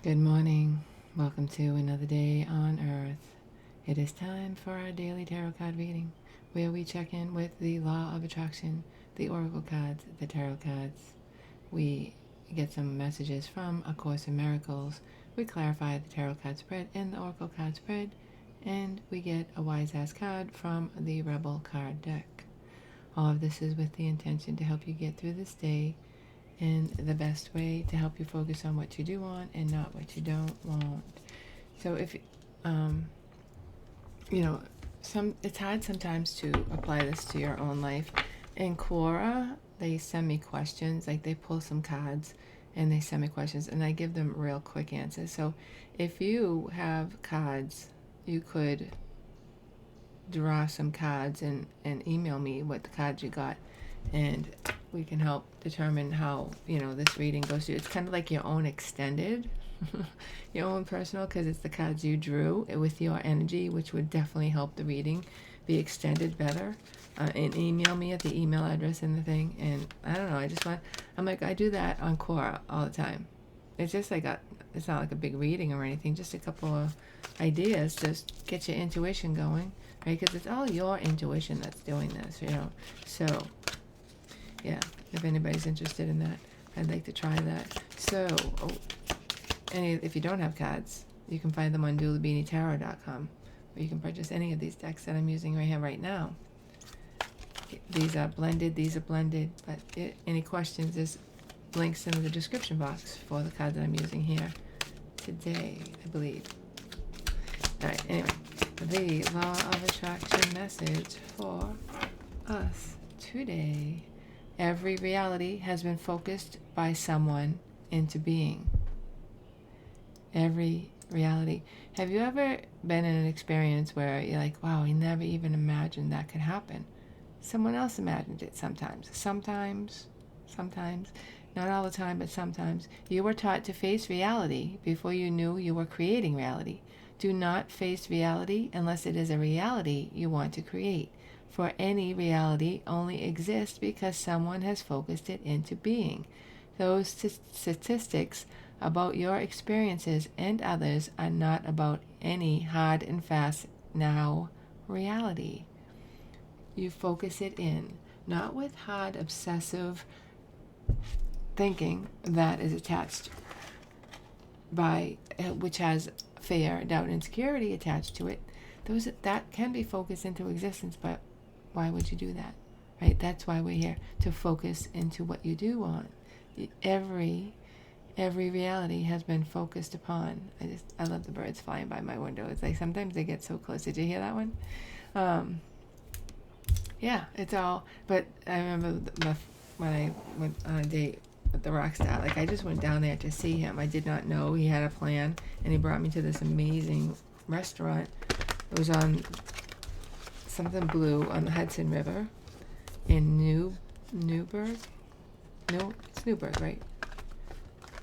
Good morning. Welcome to another day on Earth. It is time for our daily tarot card reading, where we check in with the law of attraction, the oracle cards, the tarot cards. We get some messages from A Course in Miracles. We clarify the tarot card spread and the oracle card spread, and we get a wise ass card from the Rebel card deck. All of this is with the intention to help you get through this day in the best way, to help you focus on what you do want and not what you don't want. So if it's hard sometimes to apply this to your own life. In Quora, they send me questions, like they pull some cards and they send me questions and I give them real quick answers. So if you have cards, you could draw some cards and email me what the cards you got, and we can help determine how this reading goes through. It's kind of like your own extended your own personal, because it's the cards you drew with your energy, which would definitely help the reading be extended better. And email me at the email address in the thing. And I don't know, I do that on Quora all the time. It's just like it's not like a big reading or anything, just a couple of ideas to get your intuition going, right? Because it's all your intuition that's doing this, So yeah, if anybody's interested in that, I'd like to try that. So, if you don't have cards, you can find them on Dulabeanie.com, or you can purchase any of these decks that I'm using right here, right now. These are blended, but any questions, there's links in the description box for the card that I'm using here today, I believe. Alright, anyway, the law of attraction message for us today. Every reality has been focused by someone into being. Every reality. Have you ever been in an experience where you're like, wow, I never even imagined that could happen? Someone else imagined it sometimes. Sometimes, not all the time, but sometimes. You were taught to face reality before you knew you were creating reality. Do not face reality unless it is a reality you want to create. For any reality only exists because someone has focused it into being. Those statistics about your experiences and others are not about any hard and fast now reality. You focus it in, not with hard obsessive thinking that is attached which has fear, doubt, and insecurity attached to it. That can be focused into existence, but why would you do that, right? That's why we're here, to focus into what you do want. Every reality has been focused upon. I love the birds flying by my window. It's like sometimes they get so close. Did you hear that one? Yeah, it's all. But I remember when I went on a date with the rock star, like I just went down there to see him. I did not know he had a plan, and he brought me to this amazing restaurant. It was on something blue on the Hudson River in Newburgh. No, it's Newburgh, right?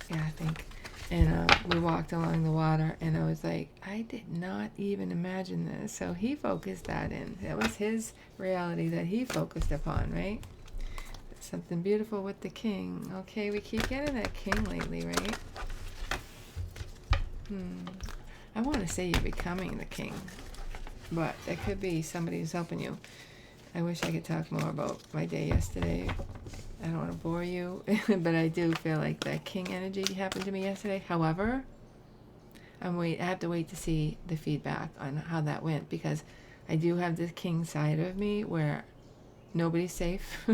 Yeah, I think. And we walked along the water, and I was like, I did not even imagine this. So he focused that in. That was his reality that he focused upon, right? Something beautiful with the king. Okay, we keep getting that king lately, right? I want to say you're becoming the king, but it could be somebody who's helping you. I wish I could talk more about my day yesterday. I don't want to bore you, but I do feel like that king energy happened to me yesterday. However, I have to wait to see the feedback on how that went, because I do have this king side of me where nobody's safe.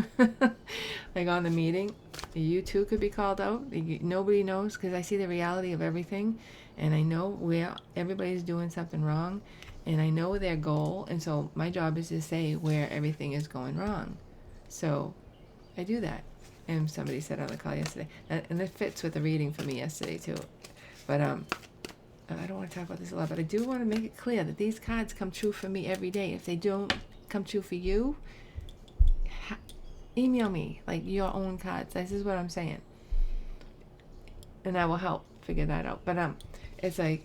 Like on the meeting, you too could be called out. Nobody knows, because I see the reality of everything, and I know where everybody's doing something wrong, and I know their goal, and so my job is to say where everything is going wrong. So I do that. And somebody said on the call yesterday, and it fits with the reading for me yesterday too. But I don't want to talk about this a lot, but I do want to make it clear that these cards come true for me every day. If they don't come true for you, email me like your own cards. This is what I'm saying, and I will help figure that out. But it's like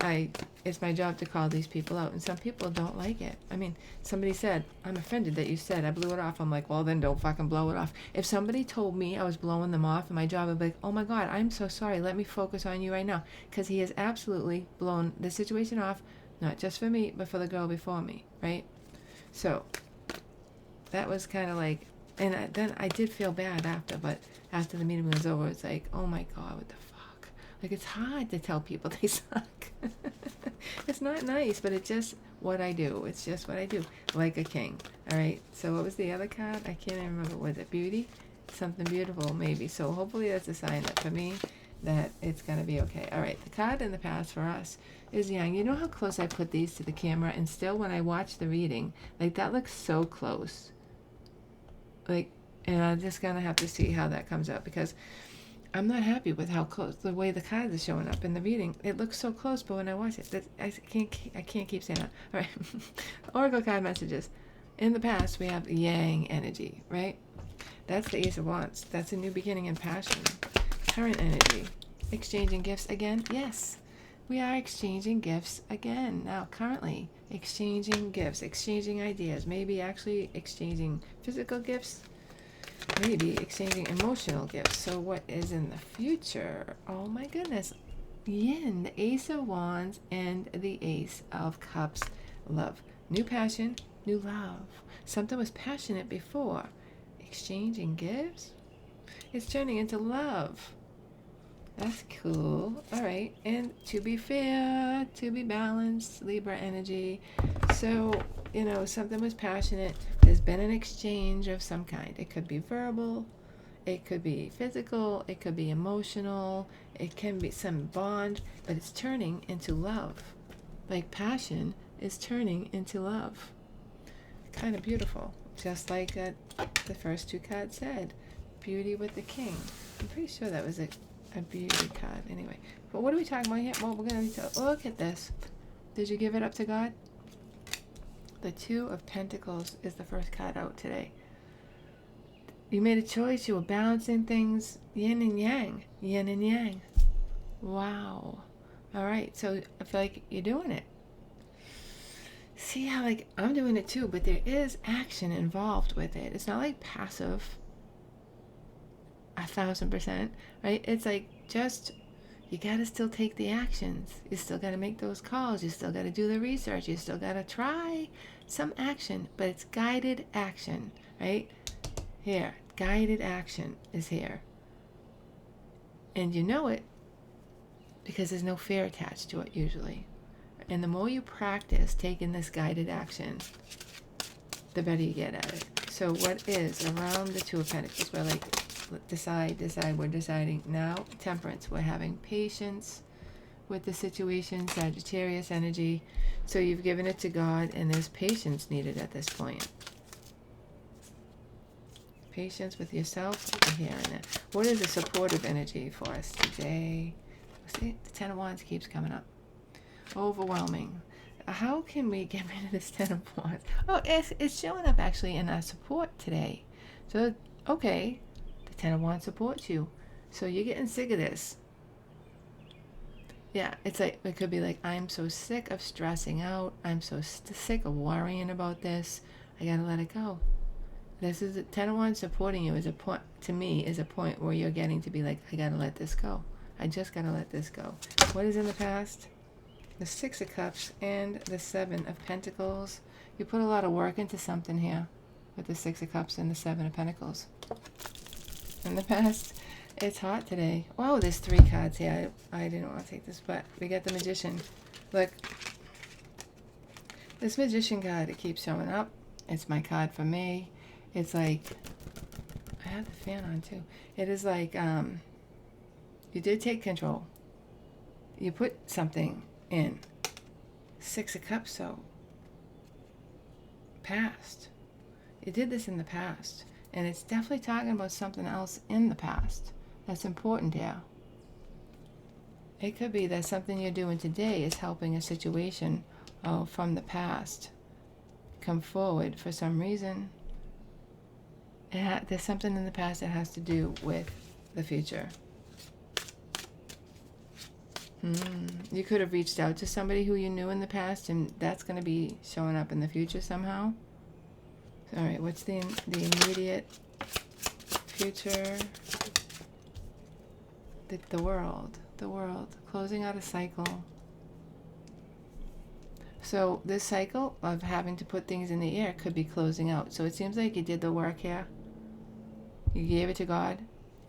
I it's my job to call these people out, and some people don't like it. I mean, somebody said, I'm offended that you said I blew it off. I'm like, well, then don't fucking blow it off. If somebody told me I was blowing them off, and my job would be like, oh my God, I'm so sorry, let me focus on you right now, because he has absolutely blown the situation off, not just for me, but for the girl before me, right? So that was kind of like, and then I did feel bad after, but after the meeting was over, it's like, oh my God, what the fuck? Like, it's hard to tell people they suck. It's not nice, but it's just what I do. It's just what I do, like a king. All right, so what was the other card? I can't even remember. Was it beauty? Something beautiful, maybe. So hopefully that's a sign that for me, that it's going to be okay. All right, the card in the past for us is yang. You know how close I put these to the camera, and still when I watch the reading, like that looks so close. Like, and I'm just going to have to see how that comes out, because I'm not happy with how close, the way the cards are showing up in the reading. It looks so close, but when I watch it, I can't keep saying that. All right, Oracle card messages. In the past, we have yang energy, right? That's the Ace of Wands. That's a new beginning and passion. Current energy. Exchanging gifts again? Yes. We are exchanging gifts again. Now, currently, exchanging gifts, exchanging ideas, maybe actually exchanging physical gifts, maybe exchanging emotional gifts. So what is in the future? Oh my goodness. Yin, the Ace of Wands and the Ace of Cups. Love. New passion, new love. Something was passionate before. Exchanging gifts? It's turning into love. That's cool. All right. And to be fair, to be balanced, Libra energy. So, you know, something was passionate. There's been an exchange of some kind. It could be verbal. It could be physical. It could be emotional. It can be some bond. But it's turning into love. Like passion is turning into love. Kind of beautiful. Just like the first two cards said. Beauty with the king. I'm pretty sure that was a beauty card. Anyway, but what are we talking about here? Well, we're going to look at this. Did you give it up to God? The Two of Pentacles is the first card out today. You made a choice. You were balancing things, yin and yang. Yin and yang. Wow. All right. So I feel like you're doing it. See how, like, I'm doing it too, but there is action involved with it. It's not like passive. 1,000%, right? It's like, just, you gotta still take the actions. You still gotta make those calls. You still gotta do the research. You still gotta try some action, but it's guided action, right? Here, guided action is here. And you know it because there's no fear attached to it usually. And the more you practice taking this guided action, the better you get at it. So what is around the Two of Pentacles? We're like, decide, we're deciding now. Temperance, we're having patience with the situation. Sagittarius energy, so you've given it to God, and there's patience needed at this point. Patience with yourself here and there. What is the supportive energy for us today? See, the Ten of Wands keeps coming up. Overwhelming. How can we get rid of this Ten of Wands? Oh, it's showing up actually in our support today. So, okay, the Ten of Wands supports you. So you're getting sick of this. Yeah, it's like, it could be like, I'm so sick of stressing out. I'm so sick of worrying about this. I gotta let it go. This is the Ten of Wands supporting you is a point, to me, is a point where you're getting to be like, I gotta let this go. I just gotta let this go. What is in the past? The Six of Cups and the Seven of Pentacles. You put a lot of work into something here with the Six of Cups and the Seven of Pentacles. In the past, it's hot today. Oh, there's 3 cards here. I didn't want to take this, but we got the Magician. Look, this Magician card, it keeps showing up. It's my card for me. It's like, I have the fan on too. It is like, you did take control. You put something in. 6 of Cups, so past. You did this in the past, and it's definitely talking about something else in the past that's important here. It could be that something you're doing today is helping a situation from the past come forward for some reason. There's something in the past that has to do with the future. You could have reached out to somebody who you knew in the past, and that's going to be showing up in the future somehow. All right, what's the immediate future? The world, closing out a cycle. So this cycle of having to put things in the air could be closing out. So it seems like you did the work here. You gave it to God,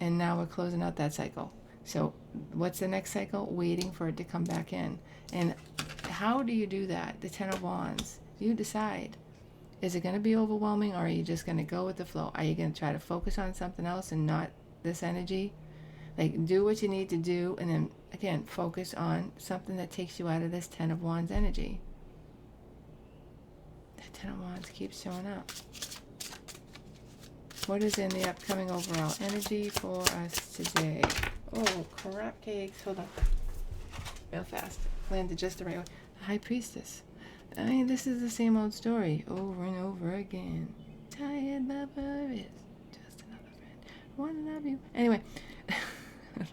and now we're closing out that cycle. So what's the next cycle? Waiting for it to come back in. And how do you do that? The Ten of Wands. You decide. Is it going to be overwhelming, or are you just going to go with the flow? Are you going to try to focus on something else and not this energy? Like, do what you need to do, and then, again, focus on something that takes you out of this Ten of Wands energy. The Ten of Wands keeps showing up. What is in the upcoming overall energy for us today? Oh, crap cakes. Hold on. Real fast. Landed just the right way. The High Priestess. I mean, this is the same old story over and over again. Tired lover is just another friend. One love you. Anyway, I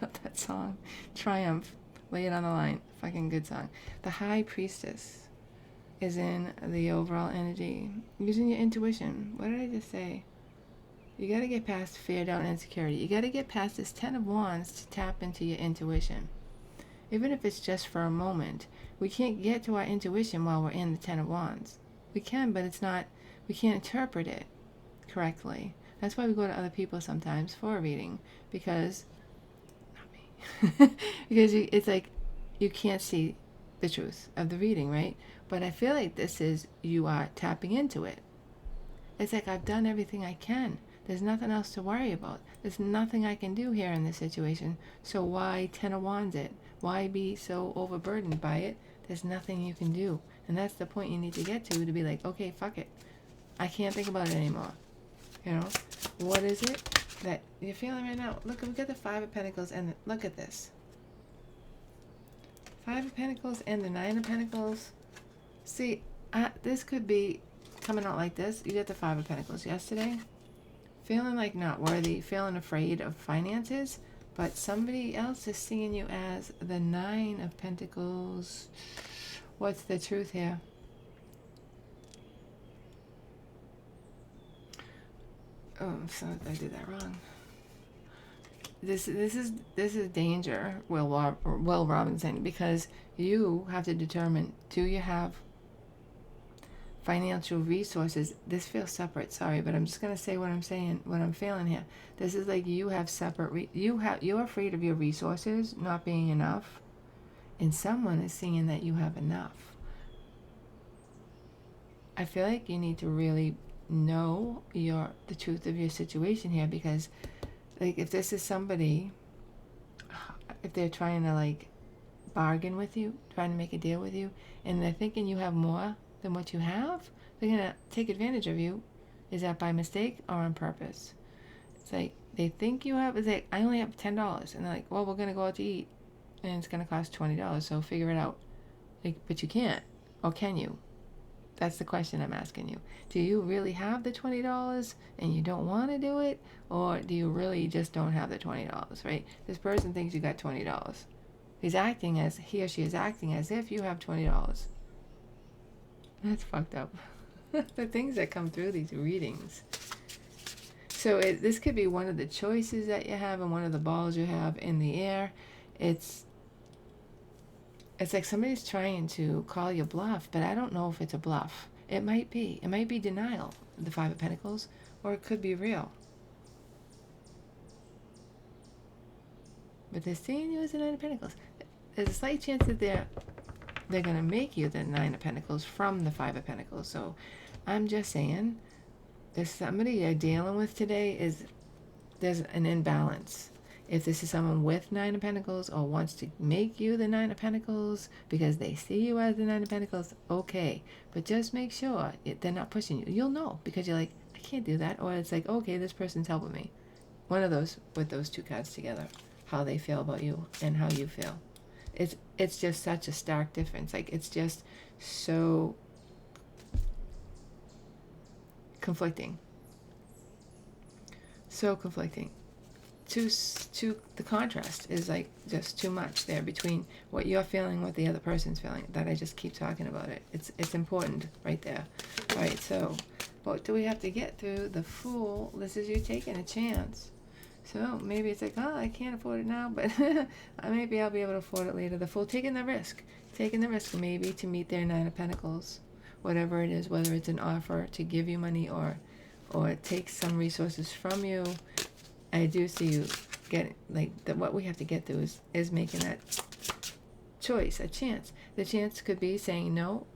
love that song. Triumph. Lay it on the line. Fucking good song. The High Priestess is in the overall energy. Using your intuition. What did I just say? You got to get past fear, doubt, and insecurity. You got to get past this Ten of Wands to tap into your intuition. Even if it's just for a moment. We can't get to our intuition while we're in the Ten of Wands. We can, but we can't interpret it correctly. That's why we go to other people sometimes for a reading. Because, not me. Because it's like you can't see the truth of the reading, right? But I feel like this is, you are tapping into it. It's like, I've done everything I can. There's nothing else to worry about. There's nothing I can do here in this situation. So why Ten of Wands it? Why be so overburdened by it? There's nothing you can do. And that's the point you need to get to be like, okay, fuck it. I can't think about it anymore. You know? What is it that you're feeling right now? Look, we got the Five of Pentacles, and look at this. Five of Pentacles and the Nine of Pentacles. See, this could be coming out like this. You got the Five of Pentacles yesterday. Feeling like not worthy, feeling afraid of finances, but somebody else is seeing you as the Nine of Pentacles. What's the truth here? Oh, I'm sorry, I did that wrong. This is danger, Will Robinson, because you have to determine, do you have financial resources? This feels separate, sorry, but I'm just going to say what I'm saying, what I'm feeling here. This is like you have separate, you're afraid of your resources not being enough, and someone is seeing that you have enough. I feel like you need to really know the truth of your situation here, because like if this is somebody, if they're trying to like bargain with you, trying to make a deal with you, and they're thinking you have more than what you have, they're gonna take advantage of you. Is that by mistake or on purpose? It's like they think you have, it's like, I only have $10, and they're like, well, we're gonna go out to eat and it's gonna cost $20, so figure it out. Like, but you can't, or can you? That's the question I'm asking you. Do you really have the $20 and you don't want to do it, or do you really just don't have the $20, right? This person thinks you got $20. He or she is acting as if you have $20. That's fucked up. The things that come through these readings. So this could be one of the choices that you have and one of the balls you have in the air. It's like somebody's trying to call you bluff, but I don't know if it's a bluff. It might be. It might be denial, the Five of Pentacles, or it could be real. But they're seeing you as the Nine of Pentacles. There's a slight chance that they're going to make you the Nine of Pentacles from the Five of Pentacles. So I'm just saying, there's somebody you're dealing with today, there's an imbalance. If this is someone with Nine of Pentacles or wants to make you the Nine of Pentacles because they see you as the Nine of Pentacles, okay. But just make sure they're not pushing you. You'll know because you're like, I can't do that. Or it's like, okay, this person's helping me. One of those with those two cards together. How they feel about you and how you feel. It's just such a stark difference. Like, it's just so conflicting. So conflicting. the contrast is like just too much there between what you're feeling and what the other person's feeling, that I just keep talking about it. It's important right there. All right, so what do we have to get through? The Fool. This is you taking a chance. So maybe it's like, oh, I can't afford it now, but maybe I'll be able to afford it later. The Fool, taking the risk maybe to meet their Nine of Pentacles, whatever it is, whether it's an offer to give you money or take some resources from you. I do see you getting, like, what we have to get through is making that choice, a chance. The chance could be saying no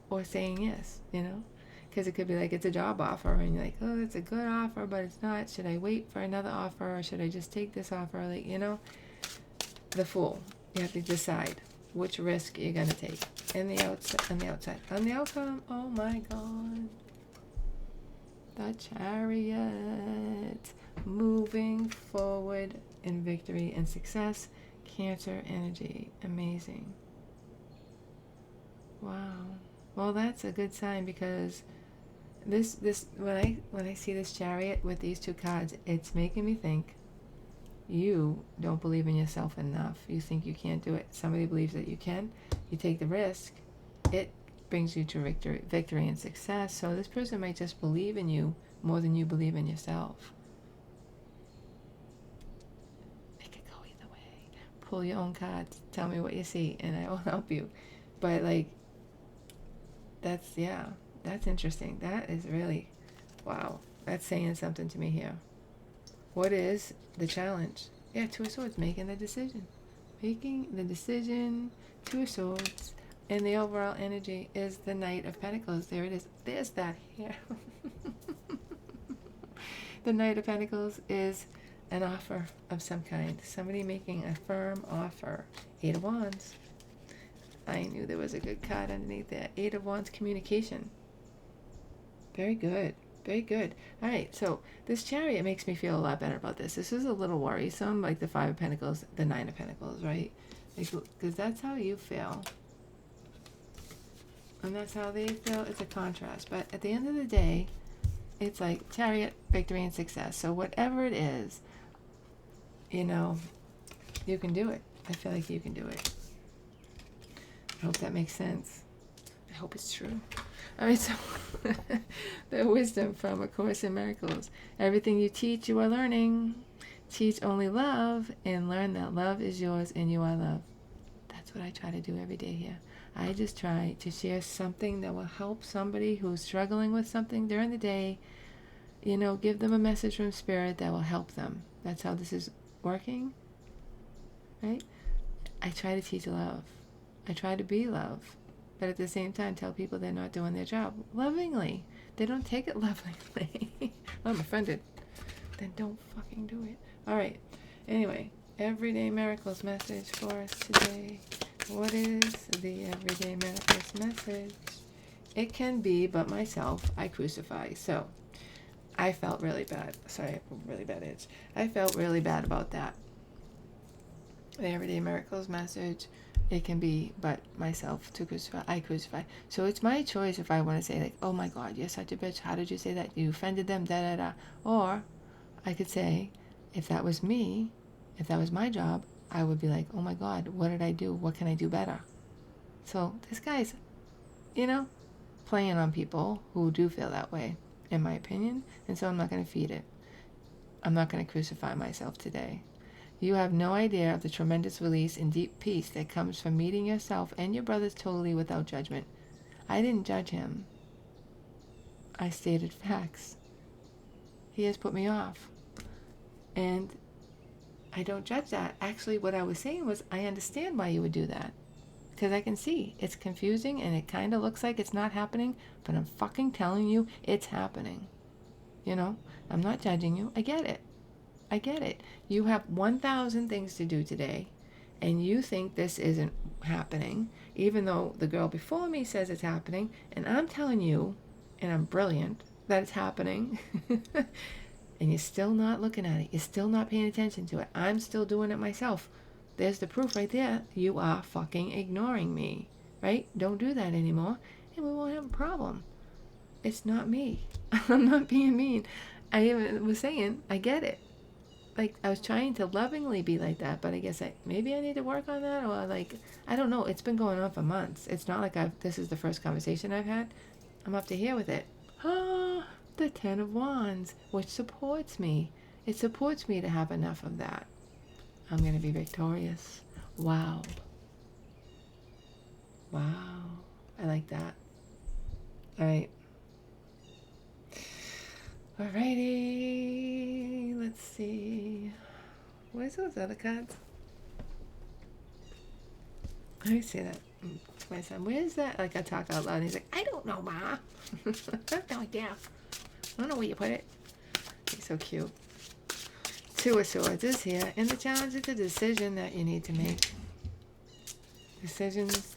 or saying yes, you know? Because it could be like it's a job offer and you're like, oh, it's a good offer, but it's not. Should I wait for another offer or should I just take this offer? Like, you know, the Fool. You have to decide which risk you're going to take. And the outside. On the outcome, oh my God. The Chariot. Moving forward in victory and success. Cancer energy. Amazing. Wow. Well, that's a good sign, because this when I see this Chariot with these two cards, it's making me think you don't believe in yourself enough. You think you can't do it. Somebody believes that you can. You take the risk. It brings you to victory and success. So this person might just believe in you more than you believe in yourself. It could go either way. Pull your own cards. Tell me what you see, and I will help you. But like, that's interesting. That is really, wow. That's saying something to me here. What is the challenge? Yeah, Two of Swords, making the decision. Making the decision, Two of Swords. And the overall energy is the Knight of Pentacles. There it is. There's that here. The Knight of Pentacles is an offer of some kind. Somebody making a firm offer. Eight of Wands. I knew there was a good card underneath there. Eight of Wands, communication. Very good. Very good. All right, so this Chariot makes me feel a lot better about this. This is a little worrisome, like the Five of Pentacles, the Nine of Pentacles, right? Because that's how you feel. And that's how they feel. It's a contrast. But at the end of the day, it's like Chariot, victory, and success. So whatever it is, you know, you can do it. I feel like you can do it. I hope that makes sense. I hope it's true. All right, so the wisdom from A Course in Miracles. Everything you teach, you are learning. Teach only love and learn that love is yours and you are love. That's what I try to do every day here. I just try to share something that will help somebody who's struggling with something during the day. You know, give them a message from Spirit that will help them. That's how this is working, right? I try to teach love. I try to be love. But at the same time, tell people they're not doing their job lovingly. They don't take it lovingly. I'm offended. Then don't fucking do it. All right. Anyway, Everyday Miracles message for us today. What is the Everyday Miracles message? It can be, but myself, I crucify. So, I felt really bad. Sorry, really bad itch. I felt really bad about that. The Everyday Miracles message. It can be, but myself to crucify. I crucify. So it's my choice if I want to say, like, oh my God, you're such a bitch. How did you say that? You offended them, da da da. Or I could say, if that was me, if that was my job, I would be like, oh my God, what did I do? What can I do better? So this guy's, you know, playing on people who do feel that way, in my opinion. And so I'm not going to feed it. I'm not going to crucify myself today. You have no idea of the tremendous release and deep peace that comes from meeting yourself and your brothers totally without judgment. I didn't judge him. I stated facts. He has put me off. And I don't judge that. Actually, what I was saying was, I understand why you would do that. Because I can see it's confusing and it kind of looks like it's not happening, but I'm fucking telling you it's happening. You know, I'm not judging you. I get it. I get it. You have 1,000 things to do today, and you think this isn't happening, even though the girl before me says it's happening, and I'm telling you, and I'm brilliant, that it's happening, and you're still not looking at it. You're still not paying attention to it. I'm still doing it myself. There's the proof right there. You are fucking ignoring me, right? Don't do that anymore, and we won't have a problem. It's not me. I'm not being mean. I even was saying, I get it. like, I was trying to lovingly be like that, but I guess maybe I need to work on that, or like, I don't know. It's been going on for months. It's not like this is the first conversation I've had. I'm up to here with it. Ah, the Ten of Wands, which supports me. It supports me to have enough of that. I'm going to be victorious. Wow. Wow. I like that. All right. Alrighty. Let's see. Where's those other cards? Let me see that. My son, where's that? Like, I talk out loud and he's like, I don't know, Ma. I have no idea. I don't know where you put it. He's so cute. Two of Swords is here, and the challenge is a decision that you need to make. Decisions.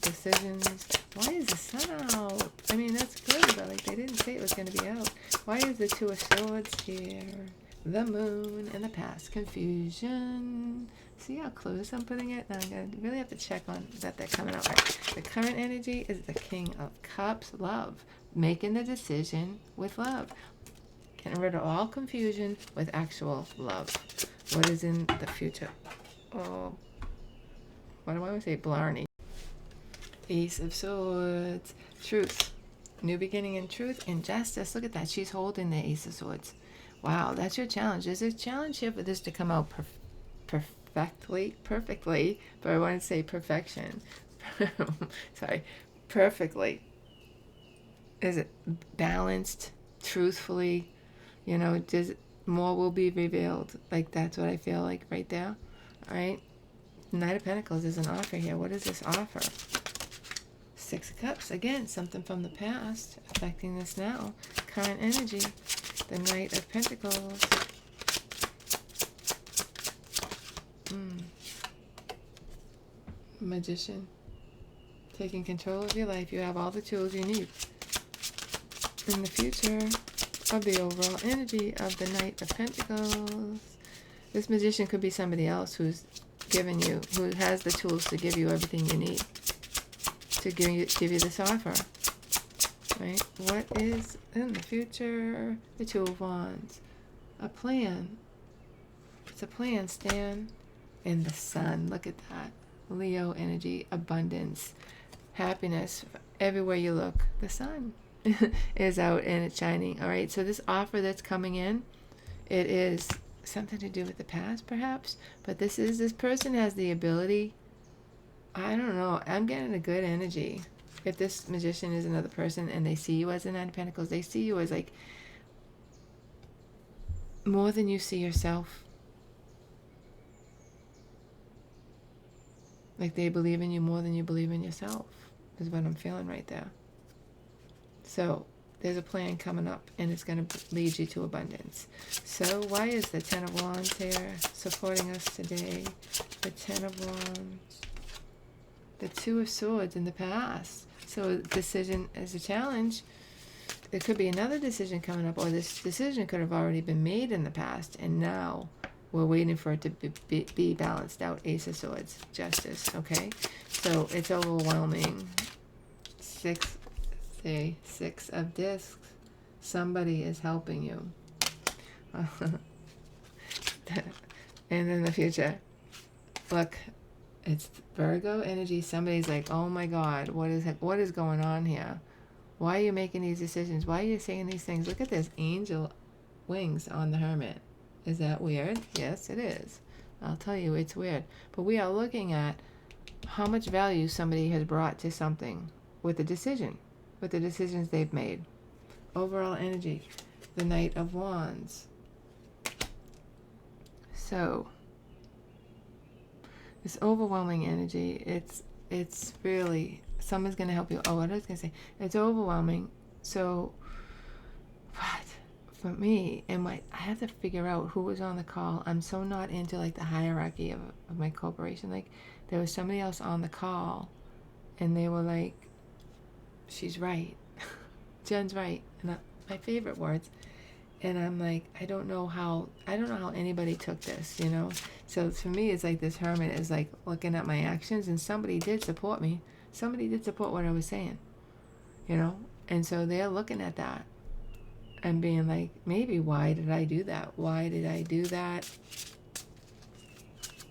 Why is the sun out? I mean, that's good, but like, they didn't say it was going to be out. Why is the Two of Swords here? The Moon and the past. Confusion. See how close I'm putting it? Now I'm going to really have to check on that they're coming out right. The current energy is the King of Cups. Love. Making the decision with love. Getting rid of all confusion with actual love. What is in the future? Oh, what do I want to say? Blarney. Ace of Swords. Truth. New beginning in truth and justice. Look at that. She's holding the Ace of Swords. Wow, that's your challenge. There's a challenge here for this to come out perfectly, but I want to say perfection. Sorry. Perfectly. Is it balanced, truthfully? You know, more will be revealed. Like, that's what I feel like right there. All right. Knight of Pentacles is an offer here. What is this offer? Six of Cups. Again, something from the past affecting this now. Current energy. The Knight of Pentacles. Magician. Taking control of your life. You have all the tools you need. In the future of the overall energy of the Knight of Pentacles. This magician could be somebody else who's given you, who has the tools to give you everything you need to give you this offer. Right? What is in the future? The Two of Wands. A plan. It's a plan, Stan. And the Sun. Look at that. Leo energy. Abundance. Happiness. Everywhere you look. The Sun is out and it's shining. All right. So this offer that's coming in, it is something to do with the past, perhaps. But this person has the ability. I don't know. I'm getting a good energy. If this magician is another person and they see you as the Nine of Pentacles, they see you as like more than you see yourself. Like, they believe in you more than you believe in yourself, is what I'm feeling right there. So there's a plan coming up and it's going to lead you to abundance. So why is the Ten of Wands here supporting us today? The Ten of Wands. The Two of Swords in the past. So decision is a challenge. There could be another decision coming up, or this decision could have already been made in the past, and now we're waiting for it to be balanced out. Ace of Swords. Justice. Okay? So it's overwhelming. Six of Discs. Somebody is helping you. And in the future, look, it's Virgo energy. Somebody's like, oh my God, what is going on here? Why are you making these decisions? Why are you saying these things? Look at this angel wings on the Hermit. Is that weird? Yes, it is. I'll tell you, it's weird. But we are looking at how much value somebody has brought to something with a decision, with the decisions they've made. Overall energy, the Knight of Wands. So this overwhelming energy, it's really, someone's going to help you. Oh, what I was going to say, it's overwhelming. So what for me, and I have to figure out who was on the call. I'm so not into like the hierarchy of my corporation. Like, there was somebody else on the call and they were like, she's right. Jen's right. And my favorite words. And I'm like, I don't know how anybody took this, you know? So for me, it's like this Hermit is like looking at my actions, and somebody did support me. Somebody did support what I was saying, you know? And so they're looking at that and being like, maybe, why did I do that? Why did I do that?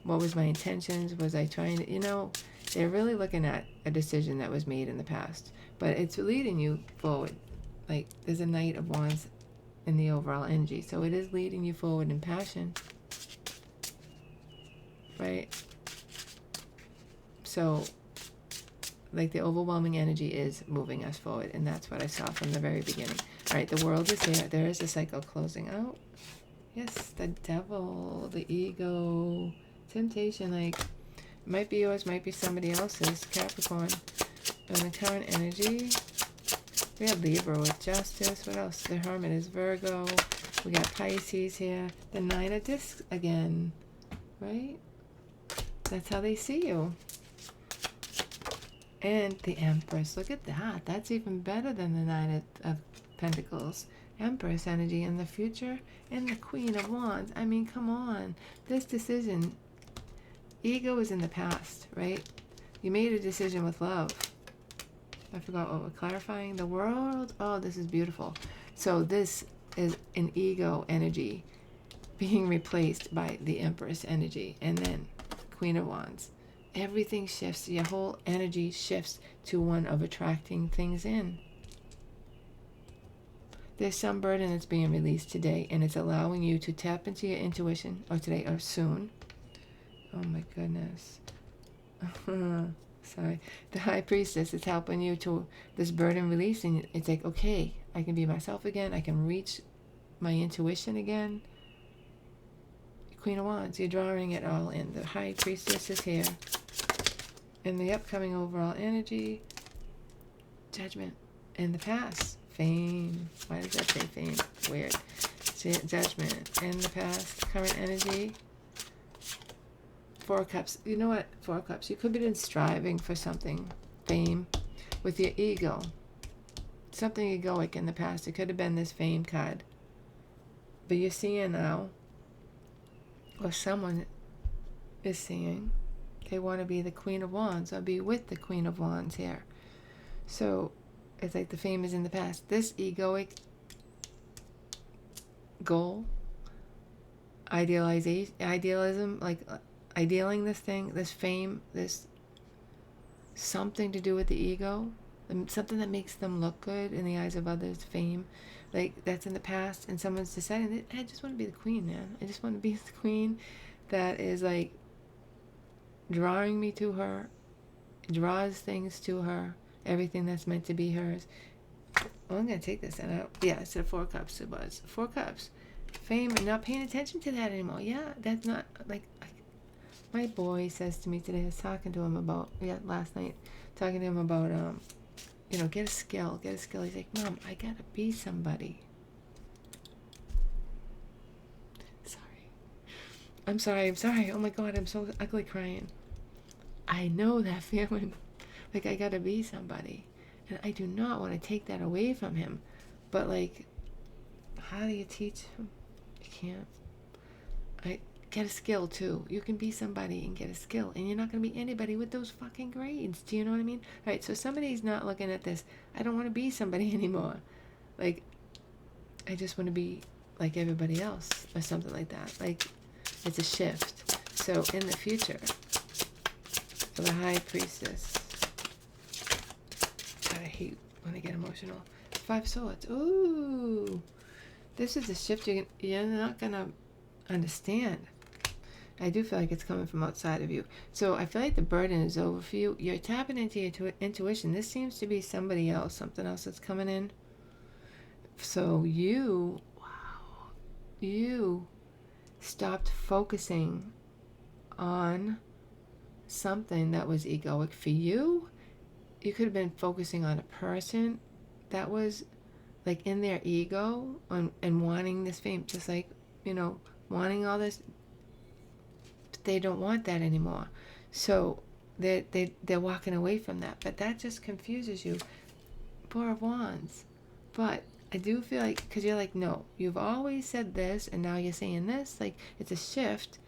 What was my intentions? Was I trying to, they're really looking at a decision that was made in the past, but it's leading you forward. Like, there's a Knight of Wands in the overall energy, so it is leading you forward in passion, right? So, like, the overwhelming energy is moving us forward, and that's what I saw from the very beginning. All right, the world is here. There is a cycle closing out. Yes, the devil, the ego, temptation, like, might be yours, might be somebody else's, Capricorn. And the current energy, we have Libra with justice. What else? The Hermit is Virgo. We got Pisces here. The Nine of Discs again, right? That's how they see you. And the Empress. Look at that. That's even better than the Nine of Pentacles. Empress energy in the future. And the Queen of Wands. I mean, come on. This decision, ego is in the past, right? You made a decision with love. I forgot what we're clarifying. The world. Oh, this is beautiful. So this is an ego energy being replaced by the Empress energy. And then Queen of Wands. Everything shifts. Your whole energy shifts to one of attracting things in. There's some burden that's being released today, and it's allowing you to tap into your intuition, or today, or soon. Oh my goodness. Sorry. The High Priestess is helping you to this burden releasing. It's like, okay, I can be myself again. I can reach my intuition again. Queen of Wands, you're drawing it all in. The High Priestess is here. And the upcoming overall energy, Judgment. In the past, Fame. Why does that say Fame? Weird. Judgment. In the past, current energy, Four of Cups. You know what? Four of Cups. You could have been striving for something. Fame. With your ego. Something egoic in the past. It could have been this Fame card. But you're seeing now, or someone is seeing, they want to be the Queen of Wands, or be with the Queen of Wands here. So it's like the fame is in the past. This egoic goal, idealism, like idealing this thing, this fame, this something to do with the ego, something that makes them look good in the eyes of others, fame, like that's in the past, and someone's deciding, I just want to be the queen, man. I just want to be the queen that is like drawing me to her, draws things to her, everything that's meant to be hers. Oh, I'm going to take this out. Yeah, it's the Four Cups. It was. Four Cups. Fame, and not paying attention to that anymore. Yeah, that's not, like, my boy says to me today, I was talking to him about, last night, talking to him about, get a skill. He's like, Mom, I got to be somebody. I'm sorry. Oh my God, I'm so ugly crying. I know that feeling. Like, I gotta be somebody. And I do not want to take that away from him. But, like, how do you teach him? You can't. Get a skill, too. You can be somebody and get a skill. And you're not going to be anybody with those fucking grades. Do you know what I mean? All right, so somebody's not looking at this. I don't want to be somebody anymore. Like, I just want to be like everybody else. Or something like that. Like, it's a shift. So, in the future, for the High Priestess, God, I hate when I get emotional. Five Swords. Ooh. This is a shift you're not going to understand. I do feel like it's coming from outside of you. So I feel like the burden is over for you. You're tapping into your intuition. This seems to be somebody else, something else that's coming in. So you stopped focusing on something that was egoic for you. You could have been focusing on a person that was like in their ego and wanting this fame, just like, wanting all this. But they don't want that anymore. So they're walking away from that. But that just confuses you. Four of Wands. But I do feel like, because you're like, no, you've always said this, and now you're saying this. Like, it's a shift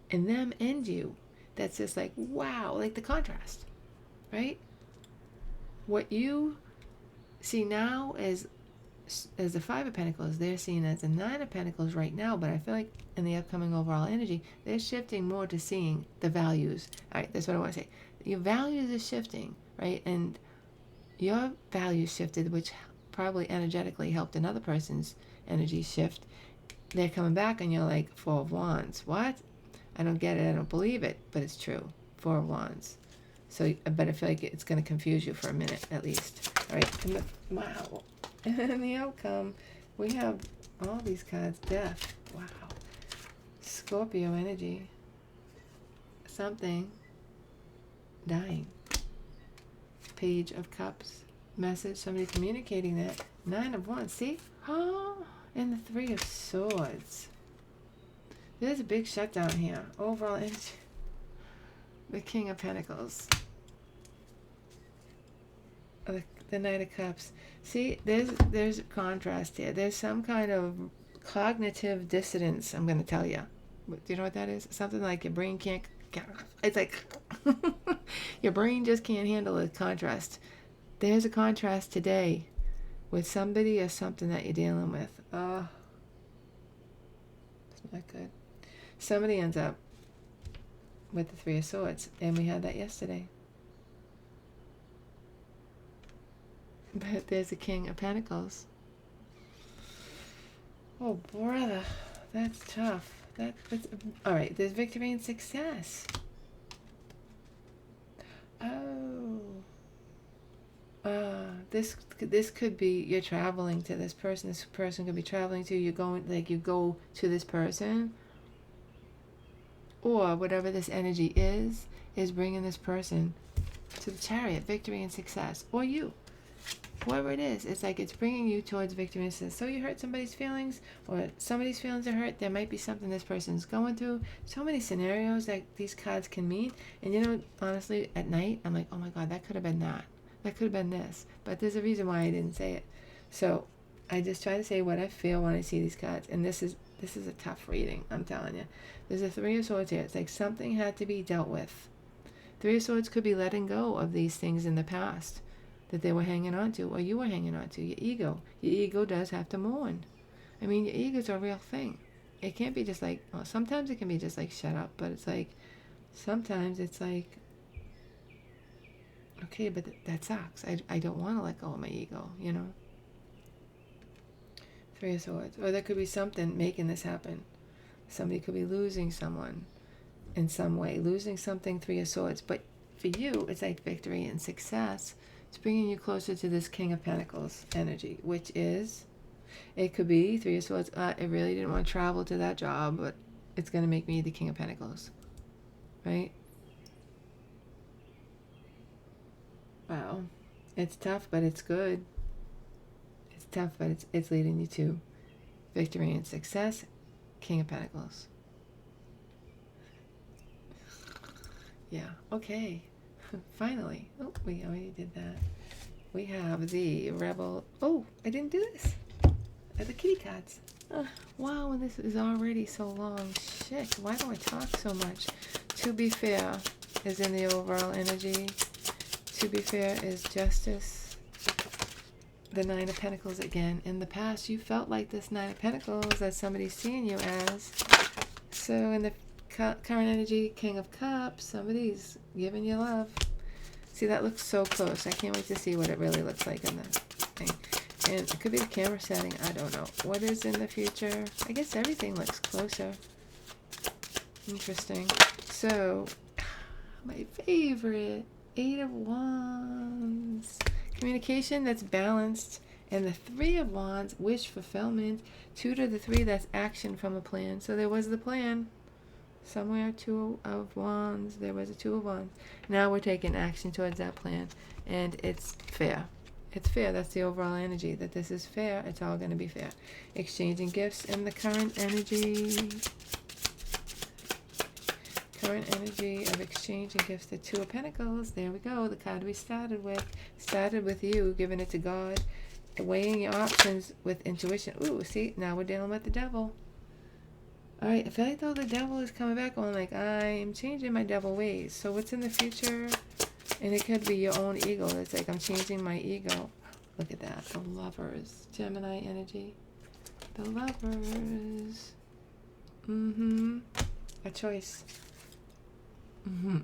in them and you. That's just like, wow, like the contrast, right? What you see now is as the Five of Pentacles, they're seen as the Nine of Pentacles right now, but I feel like in the upcoming overall energy, they're shifting more to seeing the values. All right, that's what I want to say. Your values are shifting, right? And your values shifted, which probably energetically helped another person's energy shift. They're coming back and you're like, Four of Wands. What? I don't get it. I don't believe it, but it's true. Four of Wands. So, but I feel like it's going to confuse you for a minute at least. All right. Wow. And the outcome, we have all these cards. Death. Wow. Scorpio energy. Something. Dying. Page of Cups. Message. Somebody communicating that. Nine of Wands. See? Oh. And the Three of Swords. There's a big shutdown here. Overall energy. The King of Pentacles. The Knight of Cups. See, there's a contrast here. There's some kind of cognitive dissonance, I'm going to tell you. Do you know what that is? Something like your brain can't, it's like your brain just can't handle the contrast. There's a contrast today with somebody or something that you're dealing with. Oh, it's not good. Somebody ends up with the Three of Swords, and we had that yesterday. But there's a King of Pentacles. Oh, brother, that's tough. That's all right. There's victory and success. Oh, this could be you're traveling to this person. This person could be traveling to you. You go to this person, or whatever this energy is bringing this person to the Chariot, victory and success, or you. Whoever it is, it's like it's bringing you towards victory and success. So you hurt somebody's feelings, or somebody's feelings are hurt. There might be something this person's going through. So many scenarios that these cards can mean. And you know, honestly, at night, I'm like, oh my God, that could have been that. That could have been this. But there's a reason why I didn't say it. So I just try to say what I feel when I see these cards. And this is a tough reading, I'm telling you. There's a Three of Swords here. It's like something had to be dealt with. Three of Swords could be letting go of these things in the past that they were hanging on to, or you were hanging on to. Your ego. Your ego does have to mourn. I mean, your ego's a real thing. It can't be just like, well, sometimes it can be just like, shut up, but it's like, sometimes it's like, okay, but that sucks. I don't want to let go of my ego, you know? Three of Swords. Or there could be something making this happen. Somebody could be losing someone in some way, losing something, Three of Swords. But for you, it's like victory and success. It's bringing you closer to this King of Pentacles energy, which is, it could be Three of Swords. I really didn't want to travel to that job, but it's going to make me the King of Pentacles, right? Wow. It's tough, but it's good. It's tough, but it's leading you to victory and success, King of Pentacles. Yeah, okay. Finally. Oh, we already did that. We have the Rebel. Oh, I didn't do this. The kitty cards. Wow, and this is already so long. Shit, why do I talk so much? To be fair is in the overall energy. To be fair is justice. The Nine of Pentacles again. In the past, you felt like this Nine of Pentacles that somebody's seeing you as. So in the current energy, King of Cups, somebody's giving you love. See, that looks so close. I can't wait to see what it really looks like in the thing. And it could be the camera setting. I don't know. What is in the future? I guess everything looks closer. Interesting. So, my favorite, Eight of Wands. Communication that's balanced. And the Three of Wands, wish fulfillment. Two to the three, that's action from a plan. So there was the plan. Somewhere, Two of Wands. There was a Two of Wands. Now we're taking action towards that plan. And it's fair. It's fair. That's the overall energy. That this is fair. It's all going to be fair. Exchanging gifts in the current energy. Current energy of exchanging gifts. The Two of Pentacles. There we go. The card we started with. Started with you. Giving it to God. Weighing your options with intuition. Ooh, see? Now we're dealing with the devil. Alright, I feel like though the devil is coming back on, like, I'm changing my devil ways. So what's in the future? And it could be your own ego. It's like, I'm changing my ego. Look at that. The Lovers. Gemini energy. The Lovers. A choice.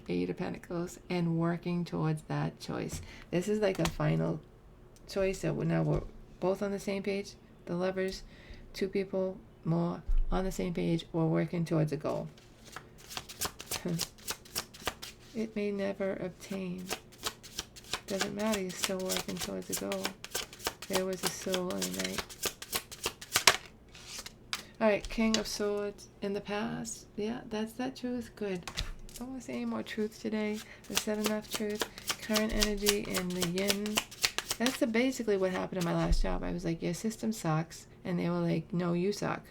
Eight of Pentacles. And working towards that choice. This is like a final choice that now we're both on the same page. The Lovers. Two people more on the same page. We're working towards a goal. It may never obtain. Doesn't matter, you're still working towards a goal. There was a soul in the night. Alright, King of Swords in the past. Yeah, that's that truth. Good. Don't want to say any more truth today. I said enough truth. Current energy in the yin. That's basically what happened in my last job. I was like, your system sucks. And they were like, no, you suck.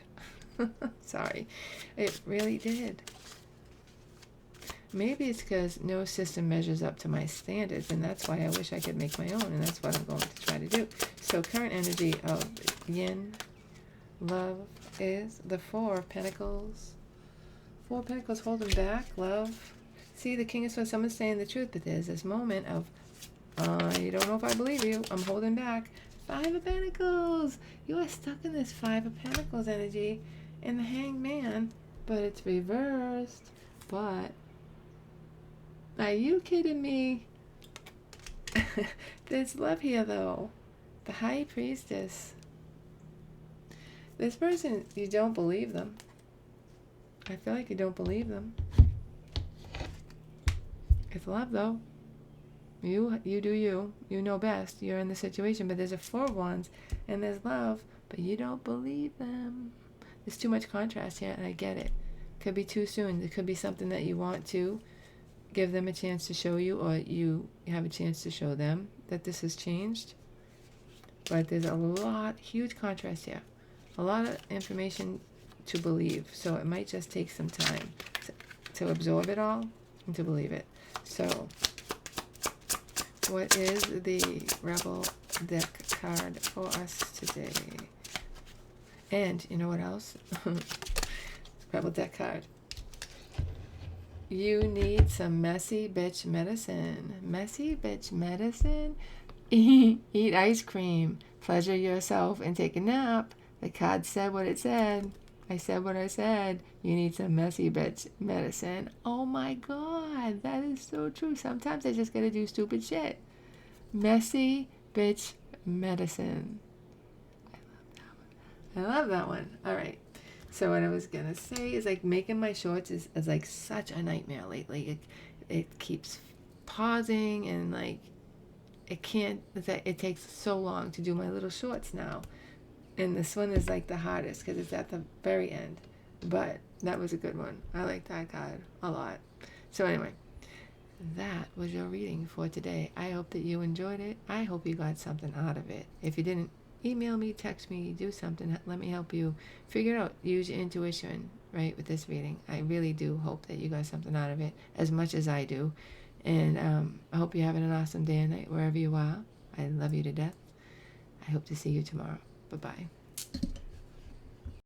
Sorry. It really did. Maybe it's because no system measures up to my standards, and that's why I wish I could make my own, and that's what I'm going to try to do. So current energy of yin, love, is the Four of Pentacles. Four of Pentacles holding back, love. See, the King of Swords, someone's saying the truth, but there's this moment of, I don't know if I believe you, I'm holding back. Five of Pentacles. You are stuck in this Five of Pentacles energy in the Hanged Man, but it's reversed. But are you kidding me? There's love here, though. The High Priestess. This person, you don't believe them. I feel like you don't believe them. It's love, though. You do you. You know best. You're in the situation. But there's a Four of Wands, and there's love, but you don't believe them. There's too much contrast here, and I get it. Could be too soon. It could be something that you want to give them a chance to show you, or you have a chance to show them that this has changed. But there's a lot, huge contrast here. A lot of information to believe. So it might just take some time to absorb it all and to believe it. So what is the Rebel deck card for us today? And you know what else? Rebel deck card. You need some messy bitch medicine. Messy bitch medicine? Eat ice cream. Pleasure yourself and take a nap. The card said what it said. I said what I said. You need some messy bitch medicine. Oh my God, that is so true. Sometimes I just gotta do stupid shit. Messy bitch medicine. I love that one. All right. So what I was gonna say is, like, making my shorts is like such a nightmare lately. It keeps pausing, and like it takes so long to do my little shorts now. And this one is like the hardest because it's at the very end. But that was a good one. I like that card a lot. So anyway, that was your reading for today. I hope that you enjoyed it. I hope you got something out of it. If you didn't, email me, text me, do something. Let me help you figure it out. Use your intuition, right, with this reading. I really do hope that you got something out of it as much as I do. And I hope you're having an awesome day and night wherever you are. I love you to death. I hope to see you tomorrow. Bye-bye.